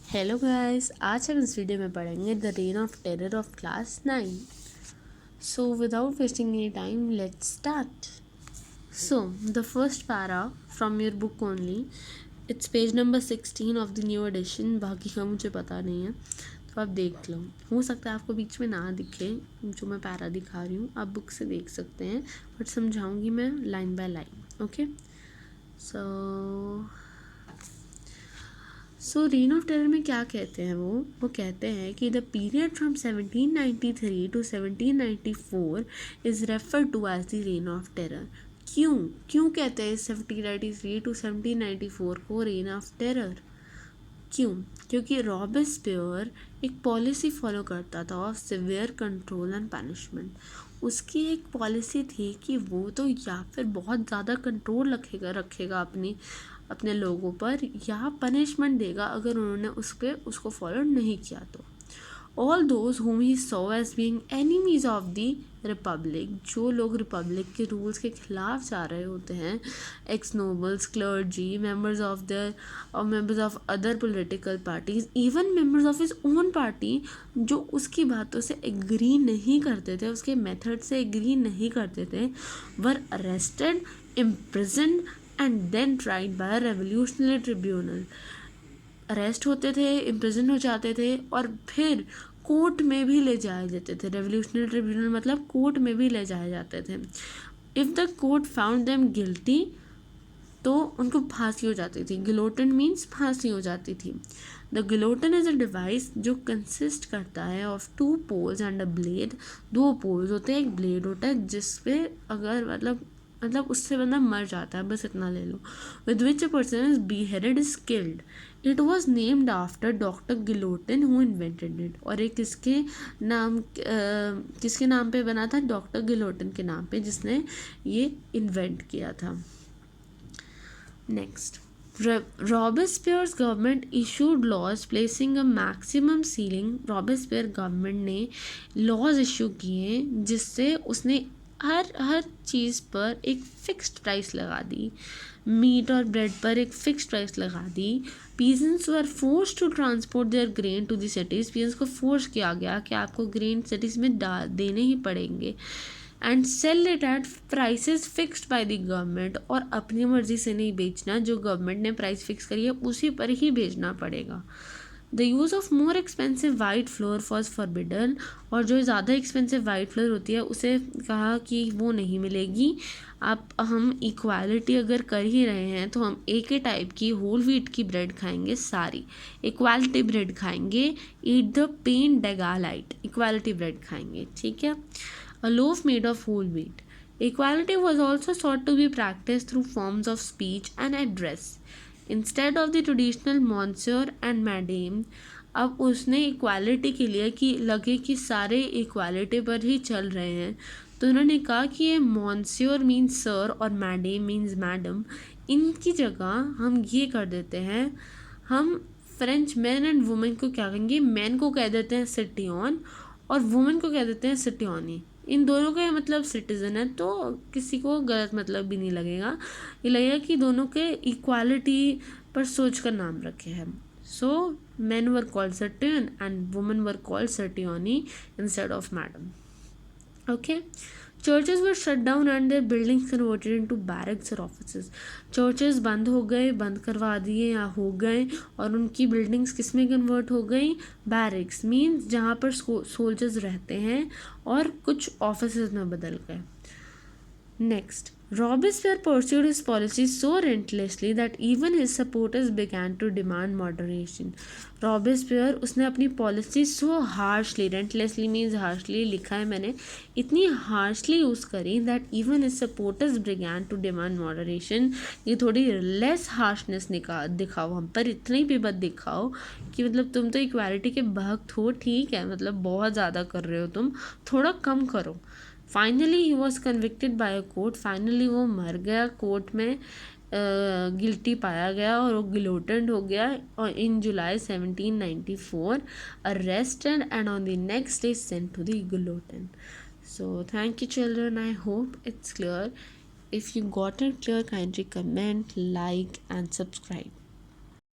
Hello guys, आज हम इस वीडियो में पढ़ेंगे the reign of terror of class 9। So without wasting any time let's start. So the first para from your book only, it's page number 16 of the new edition. बाकी का मुझे पता नहीं है, तो आप देख लो। हो सकता है आपको बीच में ना दिखे जो मैं पैरा दिखा रही हूँ, आप बुक से देख सकते हैं, बट समझाऊंगी मैं line by line. Okay, so reign of terror में क्या कहते हैं वो कहते हैं कि the period from 1793 to 1794 is refer to as the reign of terror. क्यों कहते हैं 1793 टू 1794 को रेन ऑफ टेरर? क्योंकि रॉबेस्पियर एक पॉलिसी फॉलो करता था of severe control and punishment. उसकी एक पॉलिसी थी कि वो तो या फिर बहुत ज़्यादा कंट्रोल रखेगा अपने लोगों पर, या पनिशमेंट देगा अगर उन्होंने उसको फॉलो नहीं किया तो। All those whom he saw as being enemies of the Republic, जो लोग रिपब्लिक के रूल्स के खिलाफ जा रहे होते हैं, x nobles, clergy, members of other political parties, even members of his own party, जो उसकी बातों से एग्री नहीं करते थे, उसके मेथड से एग्री नहीं करते थे, were arrested, imprisoned and then tried by revolutionary tribunal. Arrest होते थे, इम्प्रिजन हो जाते थे, और फिर कोर्ट में भी ले जाए जाते थे। रेवोल्यूशनरी ट्रिब्यूनल मतलब कोर्ट में भी ले जाए जाते थे। If the court found them guilty, तो उनको फांसी हो जाती थी। गिलोटन मीन्स फांसी हो जाती थी। The guillotine is a device जो कंसिस्ट करता है of 2 poles and a blade. 2 poles होते हैं, एक ब्लेड होता है, जिसपे अगर मतलब उससे बंदा मर जाता है, बस इतना ले लो। With which a person is beheaded is killed. It was named after doctor Guillotin who invented it. और एक किसके नाम पे बना था? डॉक्टर गिलोटन के नाम पे, जिसने ये इन्वेंट किया था। Next, Robespierre's government issued laws placing a maximum ceiling. Robespierre government ने लॉज इशू किए जिससे उसने हर चीज़ पर एक फिक्स्ड प्राइस लगा दी। मीट और ब्रेड पर एक फिक्स्ड प्राइस लगा दी। Peasants were forced to transport their grain to the cities. Peasants को फोर्स किया गया कि आपको ग्रेन सिटीज़ में देने ही पड़ेंगे। And sell it at prices fixed by the government. और अपनी मर्जी से नहीं बेचना, जो गवर्नमेंट ने प्राइस फिक्स करी है उसी पर ही बेचना पड़ेगा। The use of more expensive white floor was forbidden. और जो ज़्यादा एक्सपेंसिव वाइट फ्लोर होती है उसे कहा कि वो नहीं मिलेगी। हम इक्वालिटी अगर कर ही रहे हैं तो हम एक ही टाइप की होल व्हीट की ब्रेड खाएंगे, सारी इक्वालिटी ब्रेड खाएंगे। ईट द पेन डेगालाइट, इक्वालिटी ब्रेड खाएंगे, ठीक है। A loaf made of whole wheat. Equality was also sought to be practiced through forms of speech and address instead of the traditional monsieur and madame। अब उसने equality के लिए कि लगे कि सारे इक्वालिटी पर ही चल रहे हैं, तो उन्होंने कहा कि ये मॉन्स्योर मीन्स सर और मैडम मीन्स मैडम, इनकी जगह हम ये कर देते हैं। हम फ्रेंच मैन एंड वुमेन को क्या कहेंगे? मैन को कह देते हैं सिटियन और वुमेन को कह देते हैं सिटियनी। इन दोनों का मतलब सिटीज़न है, तो किसी को गलत मतलब भी नहीं लगेगा। ये लगेगा कि दोनों के इक्वालिटी पर सोच कर नाम रखे हैं। सो men were called citizen and women were called citioni instead of madam. Okay, churches were shut down and their buildings converted into barracks or offices। Churches बंद हो गए, बंद करवा दिए या हो गए, और उनकी बिल्डिंग्स किस में कन्वर्ट हो गई? बैरिक्स मीन्स जहाँ पर सोल्जर्स रहते हैं, और कुछ ऑफिसेज में बदल गए। Next, Robespierre pursued his policy so relentlessly that even his supporters began to demand moderation। रॉबेस्पियर उसने अपनी policy so harshly, relentlessly means harshly लिखा है मैंने, इतनी हार्शली यूज़ करी that even his supporters began to demand moderation. ये थोड़ी लेस हार्शनेस दिखाओ हम पर, इतनी भी मत दिखाओ कि मतलब तुम तो इक्वालिटी के भक्त हो, ठीक है, मतलब बहुत ज़्यादा कर रहे हो तुम, थोड़ा कम करो। Finally he was convicted by a court. Finally वो मर गया, कोर्ट में गिल्टी पाया गया और वो गिलोटेंड हो गया। और in July 1794 arrested and on the next day sent to the guillotine. So thank you children, I hope it's clear. If you got it clear, kindly comment, like and subscribe.